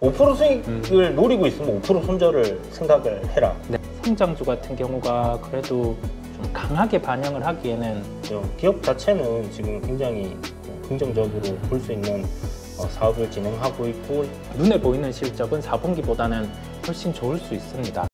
5% 수익을 노리고 있으면 5% 손절을 생각을 해라. 네. 성장주 같은 경우가 그래도 좀 강하게 반영을 하기에는 기업 자체는 지금 굉장히 긍정적으로 볼 수 있는 사업을 진행하고 있고 눈에 보이는 실적은 4분기보다는 훨씬 좋을 수 있습니다.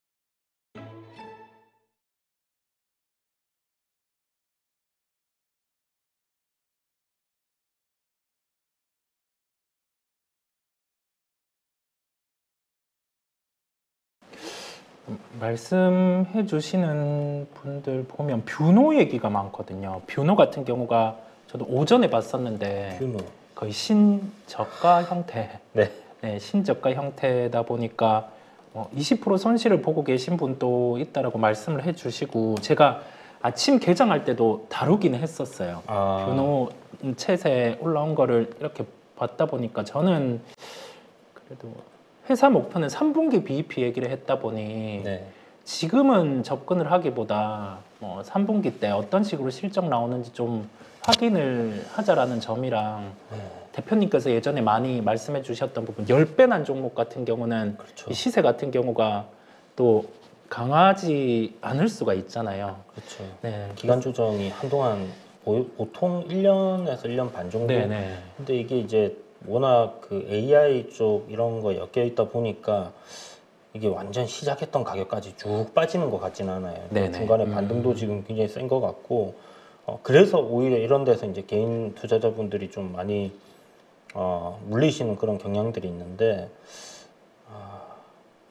말씀해 주시는 분들 보면 뷰노 얘기가 많거든요. 뷰노 같은 경우가 저도 오전에 봤었는데 뷰노. 거의 신저가 형태, 네. 네, 신저가 형태다 보니까 20% 손실을 보고 계신 분도 있다라고 말씀을 해주시고 제가 아침 개장할 때도 다루기는 했었어요. 뷰노 채세 올라온 거를 이렇게 봤다 보니까 저는 그래도 회사 목표는 3분기 BEP 얘기를 했다 보니 네. 지금은 접근을 하기보다 3분기 때 어떤 식으로 실적 나오는지 좀 확인을 하자라는 점이랑 대표님께서 예전에 많이 말씀해 주셨던 부분 10배 난 종목 같은 경우는 그렇죠. 이 시세 같은 경우가 또 강하지 않을 수가 있잖아요. 그렇죠. 네. 기간 조정이 한동안 보통 1년에서 1년 반 정도. 네네. 근데 이게 이제 워낙 그 AI 쪽 이런 거 엮여 있다 보니까 이게 완전 시작했던 가격까지 쭉 빠지는 것 같지는 않아요. 중간에 반등도 지금 굉장히 센 것 같고 그래서 오히려 이런 데서 이제 개인 투자자분들이 좀 많이 물리시는 그런 경향들이 있는데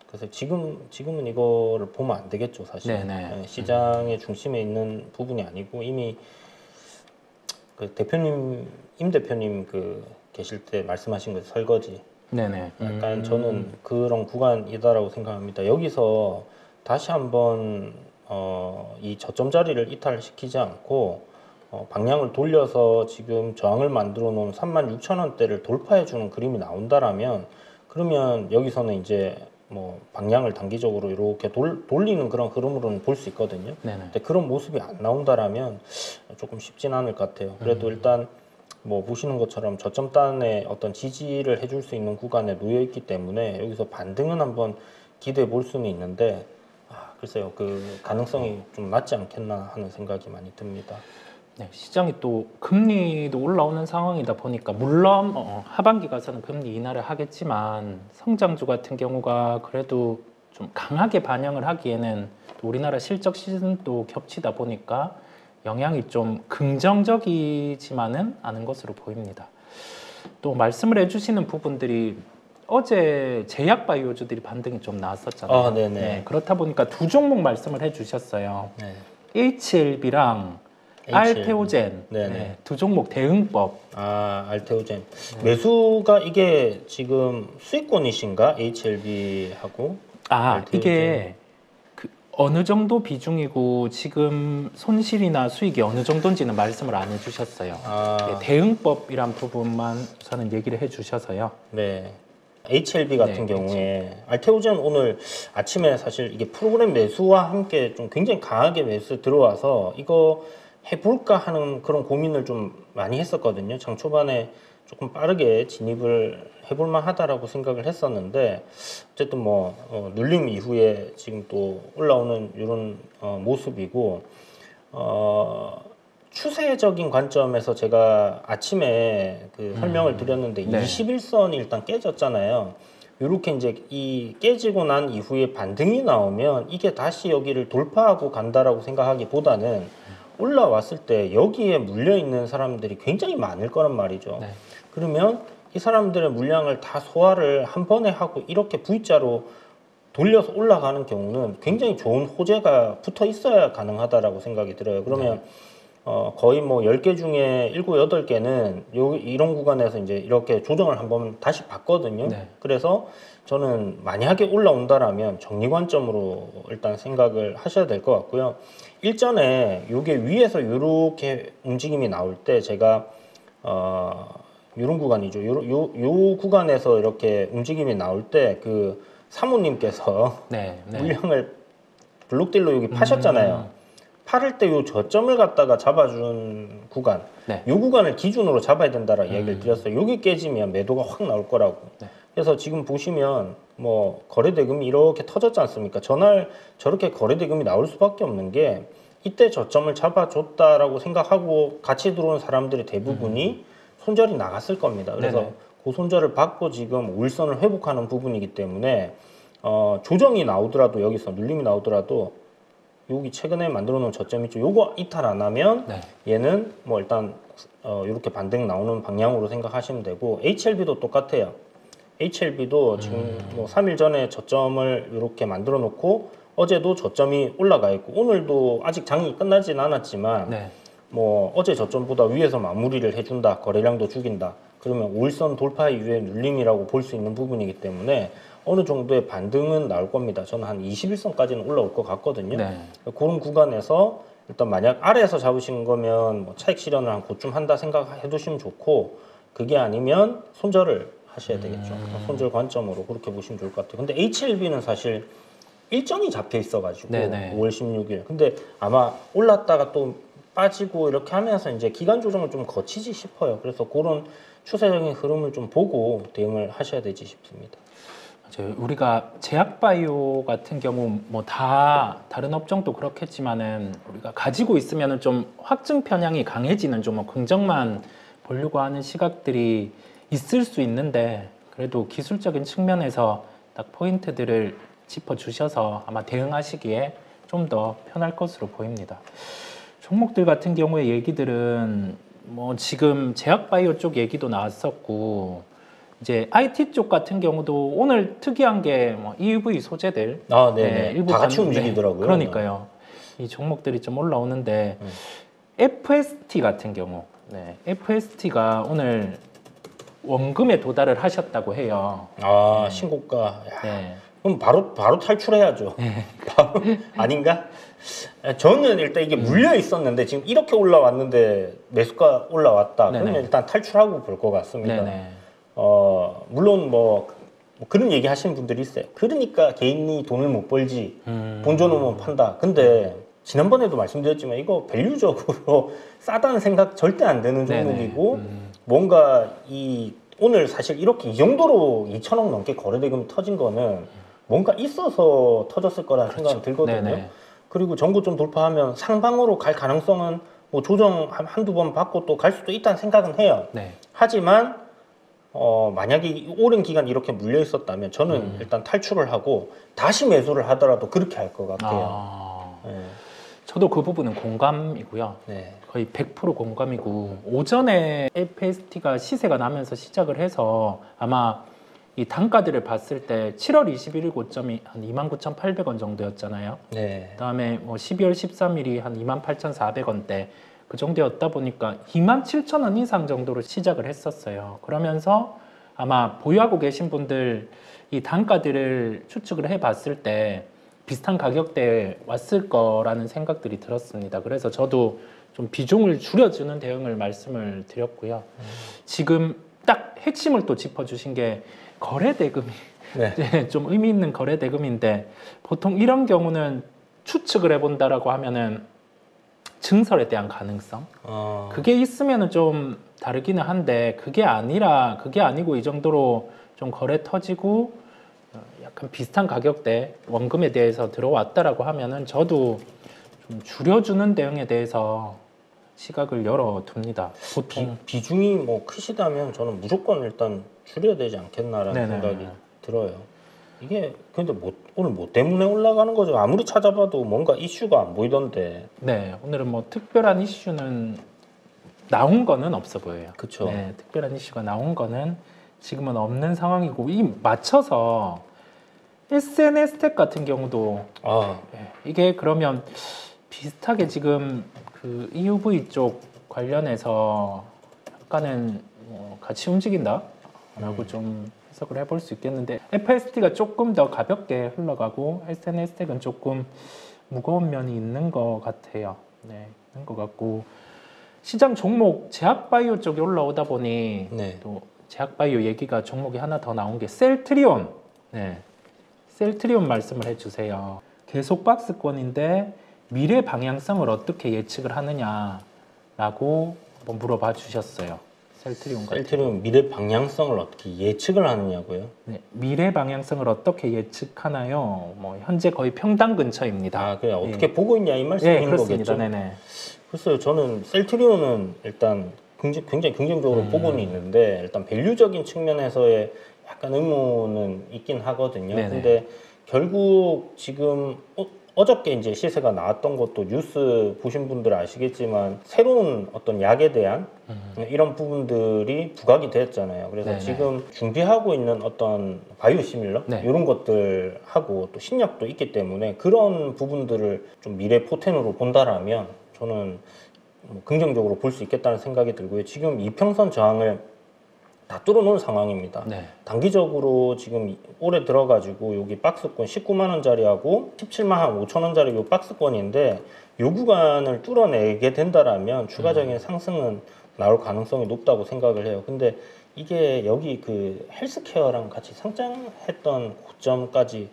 그래서 지금은 이거를 보면 안 되겠죠, 사실. 네네. 시장의 중심에 있는 부분이 아니고 이미 그 대표님, 임 대표님 계실 때 말씀하신 거 설거지. 네네. 약간 저는 그런 구간이다라고 생각합니다. 여기서 다시 한번 이 저점 자리를 이탈시키지 않고 방향을 돌려서 지금 저항을 만들어 놓은 36,000원대를 돌파해 주는 그림이 나온다라면 그러면 여기서는 이제 뭐 방향을 단기적으로 이렇게 돌리는 그런 흐름으로는 볼 수 있거든요. 네네. 근데 그런 모습이 안 나온다라면 조금 쉽진 않을 것 같아요. 그래도 일단 뭐 보시는 것처럼 저점단의 어떤 지지를 해줄 수 있는 구간에 놓여 있기 때문에 여기서 반등은 한번 기대해 볼 수는 있는데 글쎄요, 그 가능성이 좀 낮지 않겠나 하는 생각이 많이 듭니다. 네, 시장이 또 금리도 올라오는 상황이다 보니까 물론 하반기 가서는 금리 인하를 하겠지만 성장주 같은 경우가 그래도 좀 강하게 반영을 하기에는 또 우리나라 실적 시즌도 겹치다 보니까 영향이 좀 긍정적이지만은 않은 것으로 보입니다. 또 말씀을 해주시는 부분들이 어제 제약바이오주들이 반등이 좀 나왔었잖아요. 네네. 네, 그렇다 보니까 두 종목 말씀을 해주셨어요. 네. HLB랑 알테오젠, 네, 두 종목 대응법. 알테오젠. 매수가 이게 지금 수익권이신가? HLB하고? 이게 어느 정도 비중이고 지금 손실이나 수익이 어느 정도인지는 말씀을 안 해주셨어요. 네, 대응법이란 부분만 저는 얘기를 해주셔서요. 네. HLB 같은 경우에 알테오젠 오늘 아침에 사실 이게 프로그램 매수와 함께 좀 굉장히 강하게 매수 들어와서 이거 해볼까 하는 그런 고민을 좀 많이 했었거든요. 장 초반에 조금 빠르게 진입을 해볼만 하다라고 생각을 했었는데 어쨌든 뭐 눌림 이후에 지금 또 올라오는 이런 모습이고 추세적인 관점에서 제가 아침에 설명을 드렸는데 21선이 일단 깨졌잖아요. 이렇게 이제 이 깨지고 난 이후에 반등이 나오면 이게 다시 여기를 돌파하고 간다라고 생각하기보다는 올라왔을 때 여기에 물려있는 사람들이 굉장히 많을 거란 말이죠. 그러면 이 사람들의 물량을 다 소화를 한 번에 하고 이렇게 V자로 돌려서 올라가는 경우는 굉장히 좋은 호재가 붙어 있어야 가능하다라고 생각이 들어요. 그러면 거의 뭐 10개 중에 7, 8개는 이런 구간에서 이제 이렇게 조정을 한번 다시 봤거든요. 그래서 저는 만약에 올라온다라면 정리 관점으로 일단 생각을 하셔야 될 것 같고요. 일전에 이게 위에서 이렇게 움직임이 나올 때 제가 이런 구간이죠. 요 구간에서 이렇게 움직임이 나올 때 사모님께서 물량을 블록딜로 여기 파셨잖아요. 팔을 때 요 저점을 갖다가 잡아준 구간, 네. 요 구간을 기준으로 잡아야 된다라고 이야기를 드렸어요. 여기 깨지면 매도가 확 나올 거라고. 네. 그래서 지금 보시면 뭐 거래대금이 이렇게 터졌지 않습니까? 전날 저렇게 거래대금이 나올 수밖에 없는 게 이때 저점을 잡아줬다라고 생각하고 같이 들어온 사람들이 대부분이 손절이 나갔을 겁니다. 그래서 네네. 그 손절을 받고 지금 우일선을 회복하는 부분이기 때문에 조정이 나오더라도 여기서 눌림이 나오더라도 여기 최근에 만들어 놓은 저점 있죠. 요거 이탈 안 하면 네. 얘는 뭐 일단 이렇게 반등 나오는 방향으로 생각하시면 되고 HLB도 똑같아요. HLB도 지금 뭐 3일 전에 저점을 이렇게 만들어 놓고 어제도 저점이 올라가 있고 오늘도 아직 장이 끝나진 않았지만 네. 뭐 어제 저점보다 위에서 마무리를 해준다. 거래량도 죽인다. 그러면 5일선 돌파 이후에 눌림이라고 볼 수 있는 부분이기 때문에 어느 정도의 반등은 나올 겁니다. 저는 한 21선까지는 올라올 것 같거든요. 네. 그런 구간에서 일단 만약 아래에서 잡으신 거면 뭐 차익 실현을 한 그쯤 한다 생각해 두시면 좋고 그게 아니면 손절을 하셔야 되겠죠. 손절 관점으로 그렇게 보시면 좋을 것 같아요. 근데 HLB는 사실 일정이 잡혀 있어가지고 네네. 5월 16일. 근데 아마 올랐다가 또 빠지고 이렇게 하면서 이제 기간 조정을 좀 거치지 싶어요. 그래서 그런 추세적인 흐름을 좀 보고 대응을 하셔야 되지 싶습니다. 우리가 제약바이오 같은 경우 뭐 다 다른 업종도 그렇겠지만은 우리가 가지고 있으면은 좀 확증 편향이 강해지는 좀 뭐 긍정만 보려고 하는 시각들이 있을 수 있는데 그래도 기술적인 측면에서 딱 포인트들을 짚어주셔서 아마 대응하시기에 좀 더 편할 것으로 보입니다. 종목들 같은 경우의 얘기들은 뭐 지금 제약바이오 쪽 얘기도 나왔었고 이제 IT 쪽 같은 경우도 오늘 특이한 게 뭐 EUV 소재들 네네. 일부 다 같이 봤는데 움직이더라고요. 그러니까요. 이 종목들이 좀 올라오는데 FST 같은 경우 FST가 오늘 원금에 도달을 하셨다고 해요. 신고가. 야, 네. 그럼 바로 탈출해야죠. 바로, 아닌가? 저는 일단 이게 물려 있었는데 지금 이렇게 올라왔는데 매수가 올라왔다. 네네. 그러면 일단 탈출하고 볼 것 같습니다. 네네. 물론 뭐 그런 얘기 하시는 분들이 있어요. 그러니까 개인이 돈을 못 벌지. 본전오면 판다. 근데 지난번에도 말씀드렸지만 이거 밸류적으로 싸다는 생각 절대 안 드는 종목이고 뭔가 오늘 사실 이렇게 이 정도로 2천억 넘게 거래대금이 터진 거는 뭔가 있어서 터졌을 거라는 생각이 들거든요. 네네. 그리고 전고점 돌파하면 상방으로 갈 가능성은 뭐 조정 한두 번 받고 또 갈 수도 있다는 생각은 해요. 네. 하지만 만약에 오랜 기간 이렇게 물려 있었다면 저는 일단 탈출을 하고 다시 매수를 하더라도 그렇게 할 것 같아요. 네. 저도 그 부분은 공감이고요. 네. 거의 100% 공감이고 오전에 FST가 시세가 나면서 시작을 해서 아마 이 단가들을 봤을 때 7월 21일 고점이 한 29,800원 정도였잖아요. 네. 그다음에 뭐 12월 13일이 한 28,400원대 그 정도였다 보니까 27,000원 이상 정도로 시작을 했었어요. 그러면서 아마 보유하고 계신 분들 이 단가들을 추측을 해봤을 때 비슷한 가격대에 왔을 거라는 생각들이 들었습니다. 그래서 저도 좀 비중을 줄여주는 대응을 말씀을 드렸고요. 지금 딱 핵심을 또 짚어주신 게 거래대금이 네. 좀 의미 있는 거래대금인데 보통 이런 경우는 추측을 해본다라고 하면은 증설에 대한 가능성 그게 있으면은 좀 다르기는 한데 그게 아니고 이 정도로 좀 거래 터지고 약간 비슷한 가격대 원금에 대해서 들어왔다라고 하면은 저도 좀 줄여주는 대응에 대해서 시각을 열어둡니다. 보통 비중이 뭐 크시다면 저는 무조건 일단 줄여야 되지 않겠나라는 네네. 생각이 들어요. 이게 근데 오늘 뭐 때문에 올라가는 거죠? 아무리 찾아봐도 뭔가 이슈가 안 보이던데. 네, 오늘은 뭐 특별한 이슈는 나온 거는 없어 보여요. 그렇죠. 네, 특별한 이슈가 나온 거는 지금은 없는 상황이고 이 맞춰서 SNS 텍 같은 경우도 이게 그러면 비슷하게 지금 그 EUV 쪽 관련해서 약간은 뭐 같이 움직인다라고 좀 해석을 해볼 수 있겠는데 FST가 조금 더 가볍게 흘러가고 SNS 텍은 조금 무거운 면이 있는 것 같아요. 네, 있는 것 같고 시장 종목 제약바이오 쪽에 올라오다 보니 또 제약바이오 얘기가 종목이 하나 더 나온 게 셀트리온. 네, 셀트리온 말씀을 해주세요. 계속 박스권인데 미래 방향성을 어떻게 예측을 하느냐라고 한번 물어봐 주셨어요. 셀트리온 미래 방향성을 어떻게 예측을 하느냐고요? 네, 미래 방향성을 어떻게 예측하나요? 뭐 현재 거의 평당 근처입니다. 아, 그래 어떻게 보고 있냐 이 말씀인 그렇습니다. 거겠죠? 네네. 글쎄요, 저는 셀트리온은 일단 굉장히 긍정적으로 보고는 있는데 일단 밸류적인 측면에서의 약간 의문은 있긴 하거든요. 네네. 근데 결국 지금 어저께 이제 시세가 나왔던 것도 뉴스 보신 분들 아시겠지만 새로운 어떤 약에 대한 이런 부분들이 부각이 되었잖아요. 그래서 네네. 지금 준비하고 있는 어떤 바이오시밀러 네. 이런 것들하고 또 신약도 있기 때문에 그런 부분들을 좀 미래 포텐으로 본다라면 저는 뭐 긍정적으로 볼 수 있겠다는 생각이 들고요. 지금 이평선 저항을 다 뚫어놓은 상황입니다. 네. 단기적으로 지금 올해 들어가지고 여기 박스권 19만 원짜리하고 17만 5천 원짜리 요 박스권인데 요 구간을 뚫어내게 된다라면 추가적인 상승은 나올 가능성이 높다고 생각을 해요. 근데 이게 여기 그 헬스케어랑 같이 상장했던 고점까지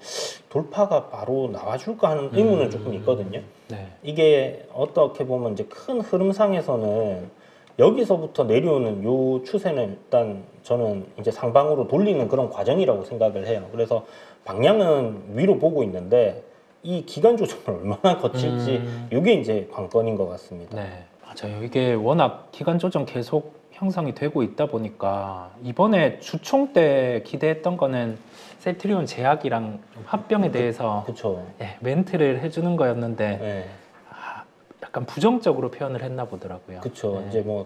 돌파가 바로 나와줄까 하는 의문은 조금 있거든요. 네. 이게 어떻게 보면 이제 큰 흐름상에서는 여기서부터 내려오는 요 추세는 일단 저는 이제 상방으로 돌리는 그런 과정이라고 생각을 해요. 그래서 방향은 위로 보고 있는데 이 기간 조정을 얼마나 거칠지 이게 이제 관건인 것 같습니다. 네, 맞아요. 이게 워낙 기간 조정 계속 형성이 되고 있다 보니까 이번에 주총 때 기대했던 거는 셀트리온 제약이랑 좀 합병에 대해서 그렇죠. 멘트를 해주는 거였는데 네. 약간 부정적으로 표현을 했나 보더라고요. 그렇죠. 네. 이제 뭐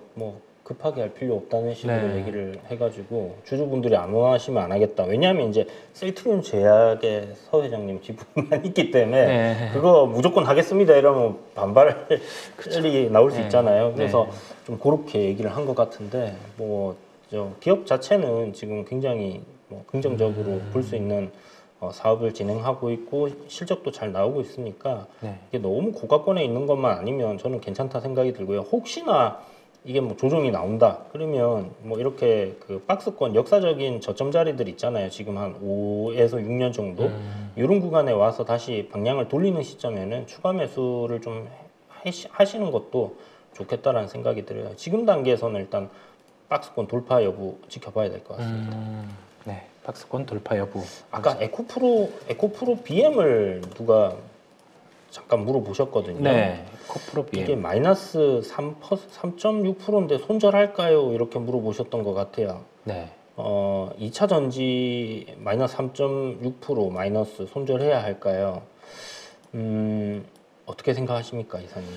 급하게 할 필요 없다는 식으로 네. 얘기를 해가지고 주주분들이 안 원하시면 안 하겠다. 왜냐하면 이제 셀트리온 제약의 서 회장님 지분만 있기 때문에 네. 그거 무조건 하겠습니다 이러면 반발이 나올 수 네. 있잖아요. 그래서 네. 좀 그렇게 얘기를 한 것 같은데 뭐 저 기업 자체는 지금 굉장히 뭐 긍정적으로 볼 수 있는 사업을 진행하고 있고 실적도 잘 나오고 있으니까 네. 이게 너무 고가권에 있는 것만 아니면 저는 괜찮다 생각이 들고요. 혹시나 이게 뭐 조정이 나온다 그러면 뭐 이렇게 그 박스권 역사적인 저점 자리들 있잖아요. 지금 한 5에서 6년 정도 이런 구간에 와서 다시 방향을 돌리는 시점에는 추가 매수를 좀 하시는 것도 좋겠다라는 생각이 들어요. 지금 단계에서는 일단 박스권 돌파 여부 지켜봐야 될 것 같습니다. 네, 박스권 돌파 여부. 아까 에코프로 BM을 누가 잠깐 물어보셨거든요. 네, 에코프로 BM. 이게 마이너스 3.6%인데 손절할까요? 이렇게 물어보셨던 것 같아요. 네. 2차 전지 마이너스 3.6% 마이너스 손절해야 할까요? 어떻게 생각하십니까, 이사님?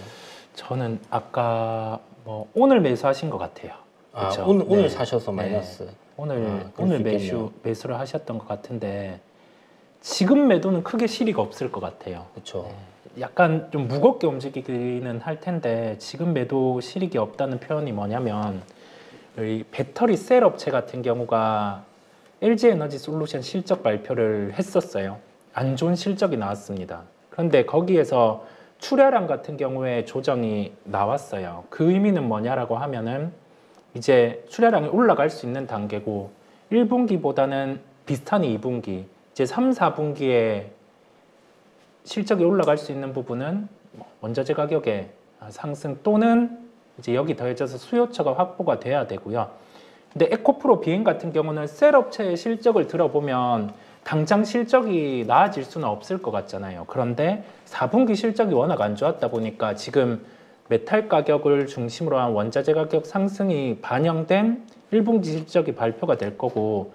저는 아까 뭐 오늘 매수하신 것 같아요. 그렇죠? 오늘 네. 사셔서 마이너스. 오늘 매수를 하셨던 것 같은데 지금 매도는 크게 실익 없을 것 같아요. 그렇죠. 약간 좀 무겁게 움직이기는 할 텐데 지금 매도 실익이 없다는 표현이 뭐냐면 이 배터리 셀 업체 같은 경우가 LG 에너지 솔루션 실적 발표를 했었어요. 안 좋은 실적이 나왔습니다. 그런데 거기에서 출하량 같은 경우에 조정이 나왔어요. 그 의미는 뭐냐라고 하면은 이제 출하량이 올라갈 수 있는 단계고 1분기보다는 비슷한 2분기, 이제 3, 4분기에 실적이 올라갈 수 있는 부분은 원자재 가격의 상승 또는 이제 여기 더해져서 수요처가 확보가 돼야 되고요. 근데 에코프로 비행 같은 경우는 셀 업체의 실적을 들어보면 당장 실적이 나아질 수는 없을 것 같잖아요. 그런데 4분기 실적이 워낙 안 좋았다 보니까 지금 메탈 가격을 중심으로 한 원자재 가격 상승이 반영된 1분기 실적이 발표가 될 거고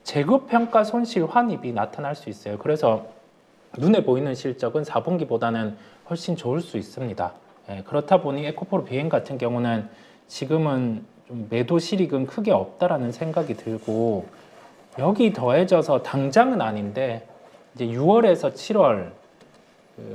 재고평가 손실 환입이 나타날 수 있어요. 그래서 눈에 보이는 실적은 4분기보다는 훨씬 좋을 수 있습니다. 그렇다 보니 에코프로 비행 같은 경우는 지금은 좀 매도 실익은 크게 없다라는 생각이 들고 여기 더해져서 당장은 아닌데 이제 6월에서 7월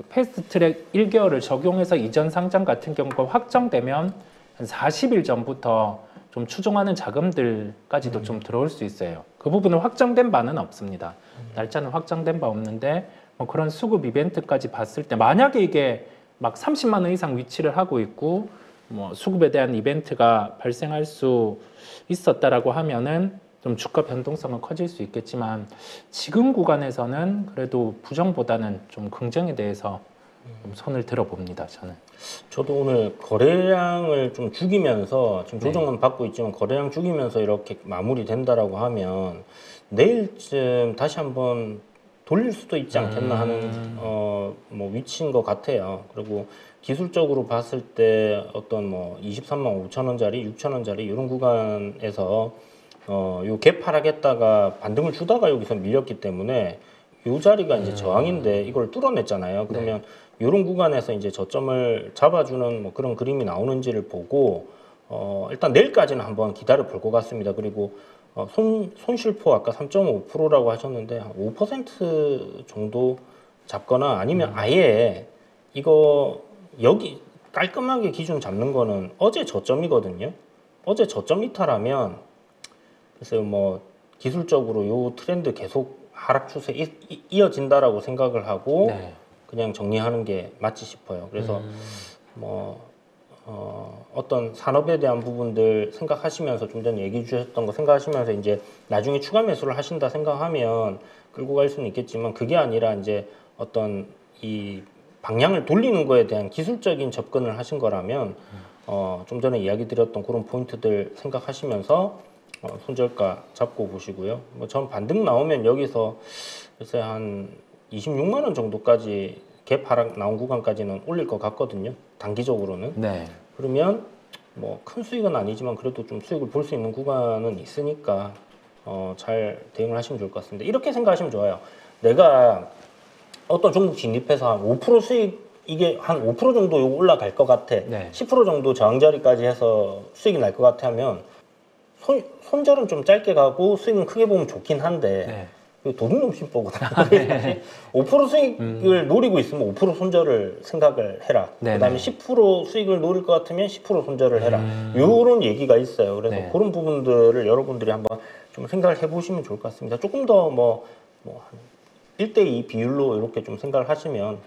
패스트트랙 1개월을 적용해서 이전 상장 같은 경우가 확정되면 한 40일 전부터 좀 추종하는 자금들까지도 좀 들어올 수 있어요. 그 부분은 확정된 바는 없습니다. 날짜는 확정된 바 없는데 뭐 그런 수급 이벤트까지 봤을 때 만약에 이게 막 30만 원 이상 위치를 하고 있고 뭐 수급에 대한 이벤트가 발생할 수 있었다라고 하면은 좀 주가 변동성은 커질 수 있겠지만 지금 구간에서는 그래도 부정보다는 좀 긍정에 대해서 좀 손을 들어봅니다. 저는. 저도 오늘 거래량을 좀 죽이면서 지금 네. 조정은 받고 있지만 거래량 죽이면서 이렇게 마무리된다라고 하면 내일쯤 다시 한번 돌릴 수도 있지 않겠나 하는 뭐 위치인 것 같아요. 그리고 기술적으로 봤을 때 어떤 뭐 23만 5천 원짜리, 6천 원짜리 이런 구간에서 요 갭 하락했다가 반등을 주다가 여기서 밀렸기 때문에 요 자리가 이제 저항인데 이걸 뚫어냈잖아요. 그러면 이런 구간에서 이제 저점을 잡아주는 뭐 그런 그림이 나오는지를 보고 일단 내일까지는 한번 기다려 볼 것 같습니다. 그리고 손실포 아까 3.5%라고 하셨는데 한 5% 정도 잡거나 아니면 아예 이거 여기 깔끔하게 기준 잡는 거는 어제 저점이거든요. 어제 저점 이탈하면 글쎄요 뭐 기술적으로 요 트렌드 계속 하락 추세 이어진다라고 생각을 하고 네. 그냥 정리하는 게 맞지 싶어요. 그래서 뭐 어떤 산업에 대한 부분들 생각하시면서 좀 전에 얘기해 주셨던 거 생각하시면서 이제 나중에 추가 매수를 하신다 생각하면 끌고 갈 수는 있겠지만 그게 아니라 이제 어떤 이 방향을 돌리는 거에 대한 기술적인 접근을 하신 거라면 좀 전에 이야기 드렸던 그런 포인트들 생각하시면서 손절가 잡고 보시고요. 뭐 전 반등 나오면 여기서 글쎄 한 26만 원 정도까지 갭 하락 나온 구간까지는 올릴 것 같거든요. 단기적으로는. 네. 그러면 뭐 큰 수익은 아니지만 그래도 좀 수익을 볼 수 있는 구간은 있으니까 잘 대응을 하시면 좋을 것 같습니다. 이렇게 생각하시면 좋아요. 내가 어떤 종목 진입해서 한 5% 수익 이게 한 5% 정도 요거 올라갈 것 같아. 네. 10% 정도 저항 자리까지 해서 수익이 날 것 같아 하면 손절은 좀 짧게 가고 수익은 크게 보면 좋긴 한데 네. 이거 도둑놈심보거든. 5% 수익을 노리고 있으면 5% 손절을 생각을 해라. 네, 그다음에 네. 10% 수익을 노릴 것 같으면 10% 손절을 해라. 이런 얘기가 있어요. 그래서 네. 그런 부분들을 여러분들이 한번 좀 생각을 해보시면 좋을 것 같습니다. 조금 더 뭐 한 1대2 비율로 이렇게 좀 생각을 하시면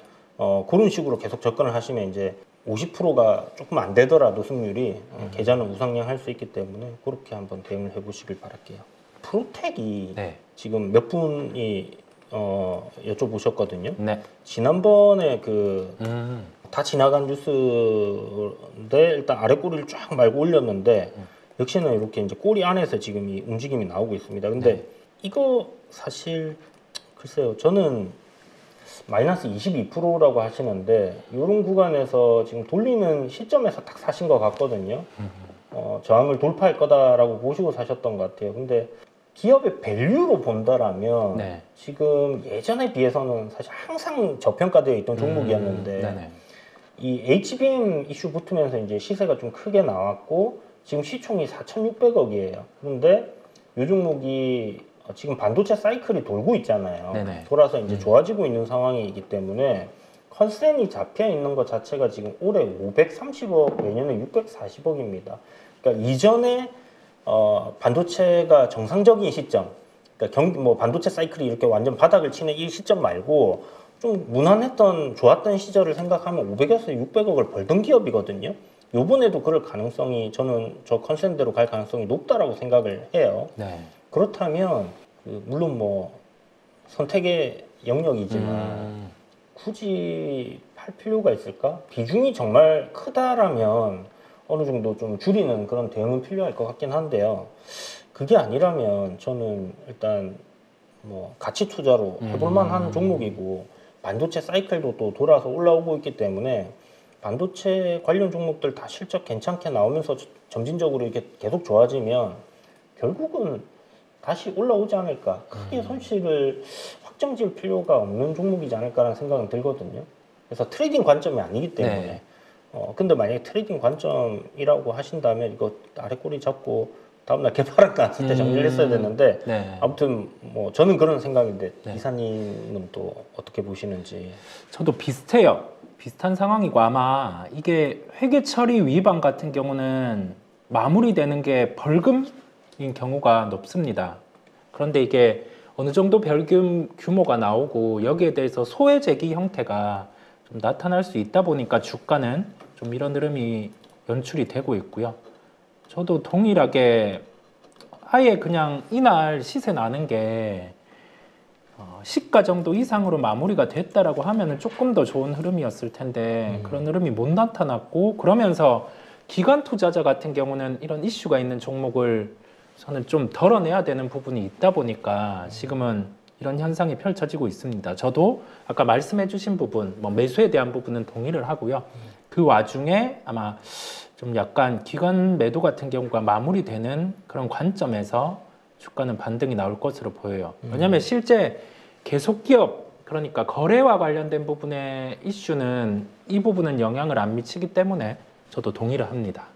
그런 식으로 계속 접근을 하시면 이제 50%가 조금 안 되더라도 승률이 계좌는 우상향 할 수 있기 때문에 그렇게 한번 대응을 해보시길 바랄게요. 프로텍이 네. 지금 몇 분이 여쭤보셨거든요. 네. 지난번에 그 다 지나간 뉴스인데 일단 아래 꼬리를 쫙 말고 올렸는데 역시나 이렇게 이제 꼬리 안에서 지금 이 움직임이 나오고 있습니다. 근데 이거 사실 글쎄요, 저는 마이너스 22%라고 하시는데 이런 구간에서 지금 돌리는 시점에서 딱 사신 것 같거든요. 저항을 돌파할 거다라고 보시고 사셨던 것 같아요. 근데 기업의 밸류로 본다라면 네. 지금 예전에 비해서는 사실 항상 저평가되어 있던 종목이었는데 네네. 이 HBM 이슈 붙으면서 이제 시세가 좀 크게 나왔고 지금 시총이 4,600억이에요. 그런데 이 종목이 지금 반도체 사이클이 돌고 있잖아요. 네네. 돌아서 이제 좋아지고 있는 상황이기 때문에 컨센이 잡혀 있는 것 자체가 지금 올해 530억, 내년에 640억입니다. 그러니까 이전에 반도체가 정상적인 시점, 그러니까 뭐 반도체 사이클이 이렇게 완전 바닥을 치는 이 시점 말고 좀 무난했던 좋았던 시절을 생각하면 500에서 600억을 벌던 기업이거든요. 요번에도 그럴 가능성이 저는 저 컨센대로 갈 가능성이 높다라고 생각을 해요. 네. 그렇다면 물론 뭐 선택의 영역이지만 굳이 팔 필요가 있을까? 비중이 정말 크다라면 어느 정도 좀 줄이는 그런 대응은 필요할 것 같긴 한데요. 그게 아니라면 저는 일단 뭐 가치 투자로 해볼 만한 종목이고 반도체 사이클도 또 돌아서 올라오고 있기 때문에 반도체 관련 종목들 다 실적 괜찮게 나오면서 점진적으로 이렇게 계속 좋아지면 결국은 다시 올라오지 않을까. 크게 손실을 확정지을 필요가 없는 종목이지 않을까라는 생각은 들거든요. 그래서 트레이딩 관점이 아니기 때문에. 네. 근데 만약에 트레이딩 관점이라고 하신다면 이거 아래 꼬리 잡고 다음날 개파락 났을 때 정리를 했어야 되는데 네. 아무튼 뭐 저는 그런 생각인데 네. 이사님은 또 어떻게 보시는지. 저도 비슷해요. 비슷한 상황이고 아마 이게 회계 처리 위반 같은 경우는 마무리되는 게 벌금인 경우가 높습니다. 그런데 이게 어느 정도 벌금 규모가 나오고 여기에 대해서 소외 제기 형태가 좀 나타날 수 있다 보니까 주가는 좀 이런 흐름이 연출이 되고 있고요. 저도 동일하게 아예 그냥 이날 시세 나는 게 시가 정도 이상으로 마무리가 됐다라고 하면은 조금 더 좋은 흐름이었을 텐데 그런 흐름이 못 나타났고, 그러면서 기관 투자자 같은 경우는 이런 이슈가 있는 종목을 저는 좀 덜어내야 되는 부분이 있다 보니까 지금은 이런 현상이 펼쳐지고 있습니다. 저도 아까 말씀해 주신 부분, 뭐 매수에 대한 부분은 동의를 하고요. 그 와중에 아마 좀 약간 기관 매도 같은 경우가 마무리되는 그런 관점에서 주가는 반등이 나올 것으로 보여요. 왜냐하면 실제 계속 기업, 그러니까 거래와 관련된 부분의 이슈는 이 부분은 영향을 안 미치기 때문에 저도 동의를 합니다.